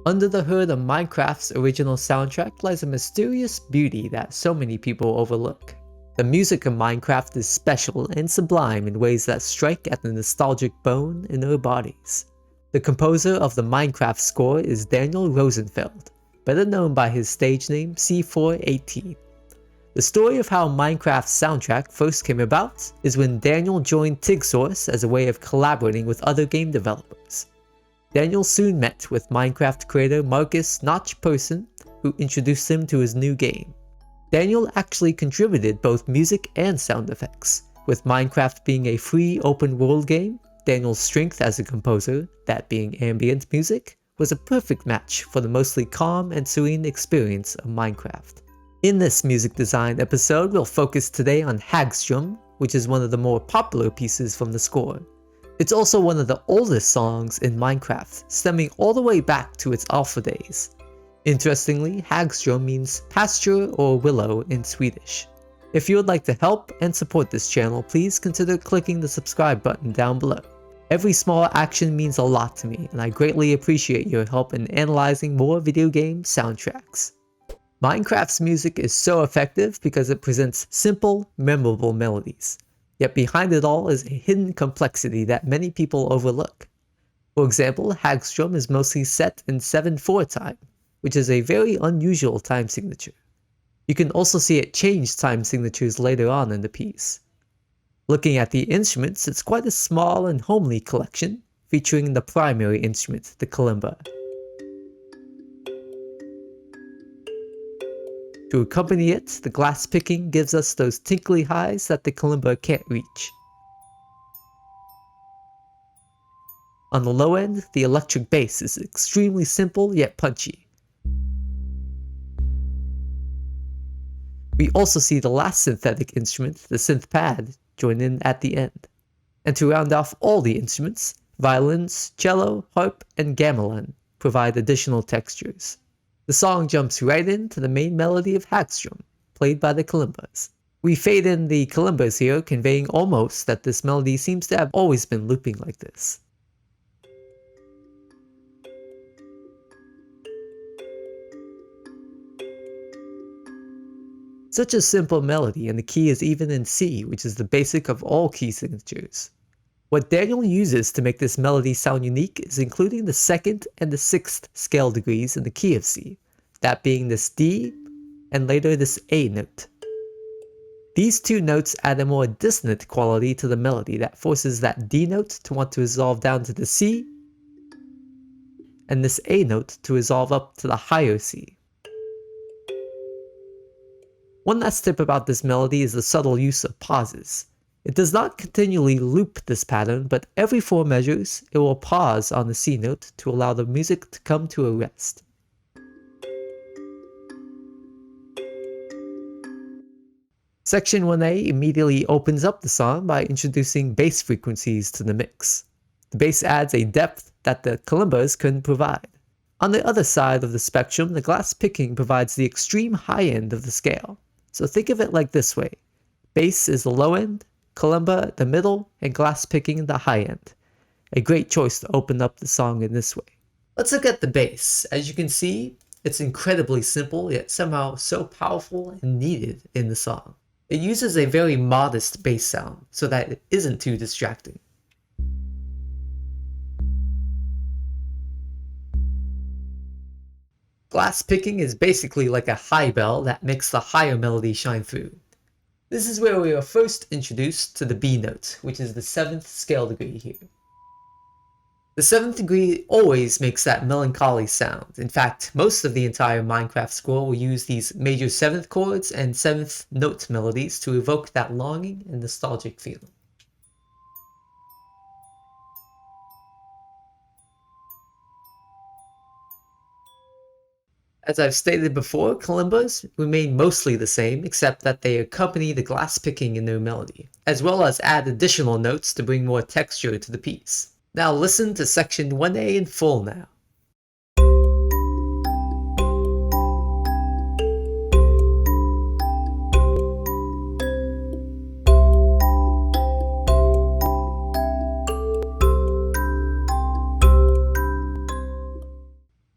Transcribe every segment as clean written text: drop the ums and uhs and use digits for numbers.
Under the hood of Minecraft's original soundtrack lies a mysterious beauty that so many people overlook. The music of Minecraft is special and sublime in ways that strike at the nostalgic bone in our bodies. The composer of the Minecraft score is Daniel Rosenfeld, better known by his stage name C418. The story of how Minecraft's soundtrack first came about is when Daniel joined TigSource as a way of collaborating with other game developers. Daniel soon met with Minecraft creator Marcus Notch Person, who introduced him to his new game. Daniel actually contributed both music and sound effects. With Minecraft being a free open world game, Daniel's strength as a composer, that being ambient music, was a perfect match for the mostly calm and serene experience of Minecraft. In this music design episode, we'll focus today on Haggstrom, which is one of the more popular pieces from the score. It's also one of the oldest songs in Minecraft, stemming all the way back to its alpha days. Interestingly, Haggstrom means pasture or willow in Swedish. If you would like to help and support this channel, please consider clicking the subscribe button down below. Every small action means a lot to me, and I greatly appreciate your help in analyzing more video game soundtracks. Minecraft's music is so effective because it presents simple, memorable melodies. Yet behind it all is a hidden complexity that many people overlook. For example, Haggstrom is mostly set in 7/4 time, which is a very unusual time signature. You can also see it change time signatures later on in the piece. Looking at the instruments, it's quite a small and homely collection, featuring the primary instrument, the kalimba. To accompany it, the glass picking gives us those tinkly highs that the kalimba can't reach. On the low end, the electric bass is extremely simple yet punchy. We also see the last synthetic instrument, the synth pad, join in at the end. And to round off all the instruments, violins, cello, harp, and gamelan provide additional textures. The song jumps right into the main melody of Haggstrom, played by the kalimbas. We fade in the kalimbas here, conveying almost that this melody seems to have always been looping like this. Such a simple melody, and the key is even in C, which is the basic of all key signatures. What Daniel uses to make this melody sound unique is including the 2nd and the 6th scale degrees in the key of C, that being this D and later this A note. These two notes add a more dissonant quality to the melody that forces that D note to want to resolve down to the C, and this A note to resolve up to the higher C. One last tip about this melody is the subtle use of pauses. It does not continually loop this pattern, but every 4 measures, it will pause on the C note to allow the music to come to a rest. Section 1A immediately opens up the song by introducing bass frequencies to the mix. The bass adds a depth that the kalimbas couldn't provide. On the other side of the spectrum, the glass picking provides the extreme high end of the scale. So think of it like this way. Bass is the low end, kalimba the middle, and glass picking the high end. A great choice to open up the song in this way. Let's look at the bass. As you can see, it's incredibly simple, yet somehow so powerful and needed in the song. It uses a very modest bass sound, so that it isn't too distracting. Glass picking is basically like a high bell that makes the higher melody shine through. This is where we are first introduced to the B note, which is the 7th scale degree here. The 7th degree always makes that melancholy sound. In fact, most of the entire Minecraft score will use these major 7th chords and 7th note melodies to evoke that longing and nostalgic feeling. As I've stated before, kalimbas remain mostly the same, except that they accompany the glass picking in their melody, as well as add additional notes to bring more texture to the piece. Now listen to section 1A in full now.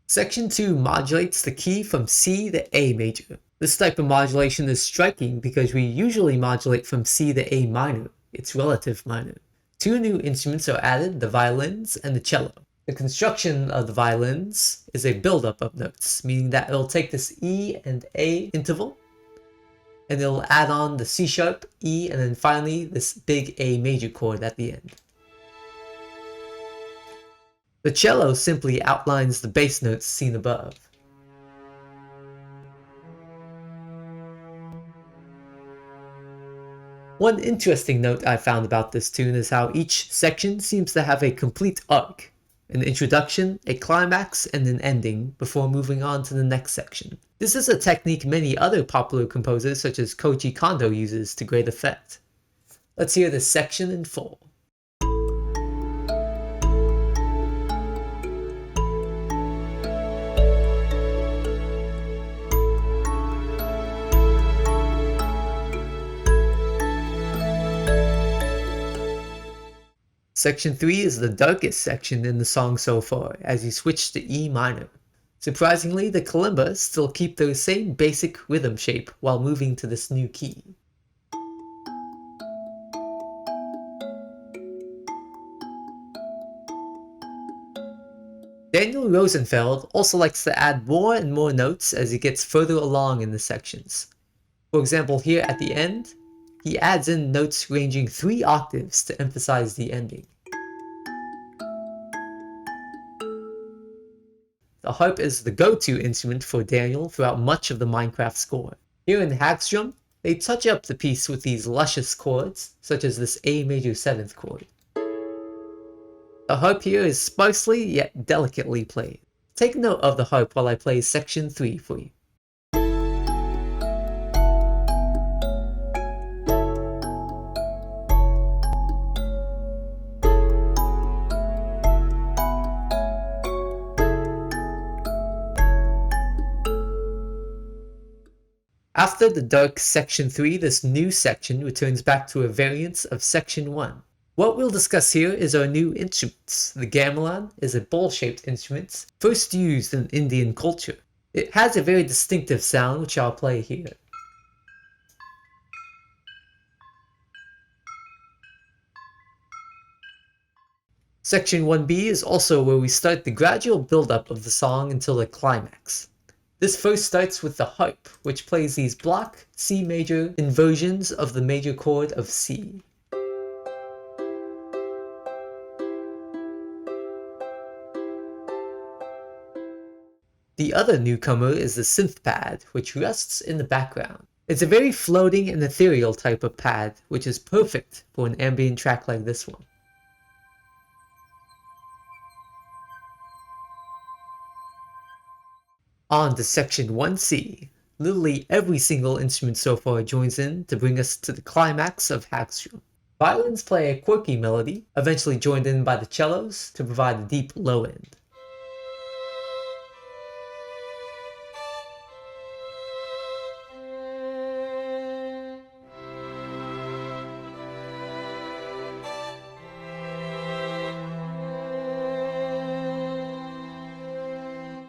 Section 2 modulates the key from C to A major. This type of modulation is striking because we usually modulate from C to A minor, its relative minor. Two new instruments are added, the violins and the cello. The construction of the violins is a buildup of notes, meaning that it'll take this E and A interval, and it'll add on the C sharp, E, and then finally this big A major chord at the end. The cello simply outlines the bass notes seen above. One interesting note I found about this tune is how each section seems to have a complete arc. An introduction, a climax, and an ending before moving on to the next section. This is a technique many other popular composers such as Koji Kondo uses to great effect. Let's hear this section in full. Section 3 is the darkest section in the song so far, as you switch to E minor. Surprisingly, the kalimbas still keep their same basic rhythm shape while moving to this new key. Daniel Rosenfeld also likes to add more and more notes as he gets further along in the sections. For example, here at the end, he adds in notes ranging 3 octaves to emphasize the ending. The harp is the go-to instrument for Daniel throughout much of the Minecraft score. Here in Haggstrom, they touch up the piece with these luscious chords, such as this A major 7th chord. The harp here is sparsely yet delicately played. Take note of the harp while I play section 3 for you. After the dark section 3, this new section returns back to a variance of section 1. What we'll discuss here is our new instruments. The gamelan is a bowl-shaped instrument, first used in Indian culture. It has a very distinctive sound, which I'll play here. Section 1b is also where we start the gradual build-up of the song until the climax. This first starts with the harp, which plays these block C major inversions of the major chord of C. The other newcomer is the synth pad, which rests in the background. It's a very floating and ethereal type of pad, which is perfect for an ambient track like this one. On to section 1c. Literally every single instrument so far joins in to bring us to the climax of Haggstrom. Violins play a quirky melody, eventually joined in by the cellos to provide a deep low end.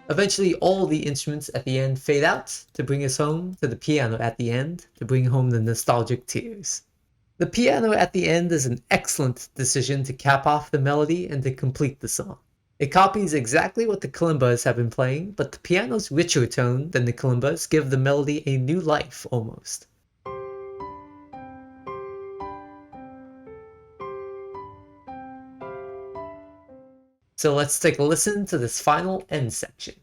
Eventually, all the instruments at the end fade out to bring us home to the piano at the end to bring home the nostalgic tears. The piano at the end is an excellent decision to cap off the melody and to complete the song. It copies exactly what the kalimbas have been playing, but the piano's richer tone than the kalimbas give the melody a new life almost. So let's take a listen to this final end section.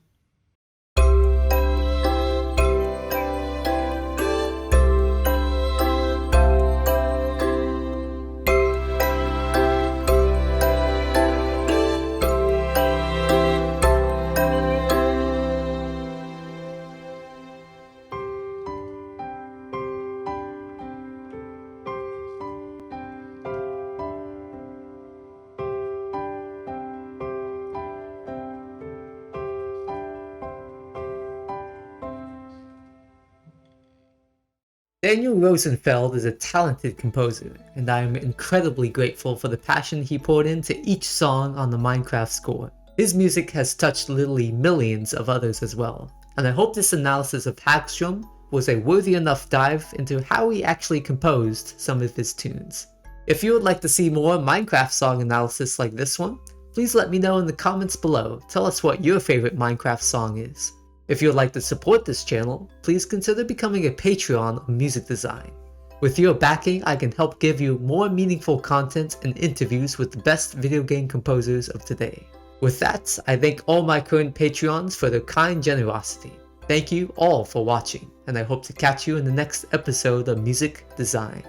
Daniel Rosenfeld is a talented composer, and I am incredibly grateful for the passion he poured into each song on the Minecraft score. His music has touched literally millions of others as well, and I hope this analysis of Haggstrom was a worthy enough dive into how he actually composed some of his tunes. If you would like to see more Minecraft song analysis like this one, please let me know in the comments below. Tell us what your favorite Minecraft song is. If you would like to support this channel, please consider becoming a Patreon of music design. With your backing, I can help give you more meaningful content and interviews with the best video game composers of today. With that, I thank all my current Patreons for their kind generosity. Thank you all for watching, and I hope to catch you in the next episode of Music Design.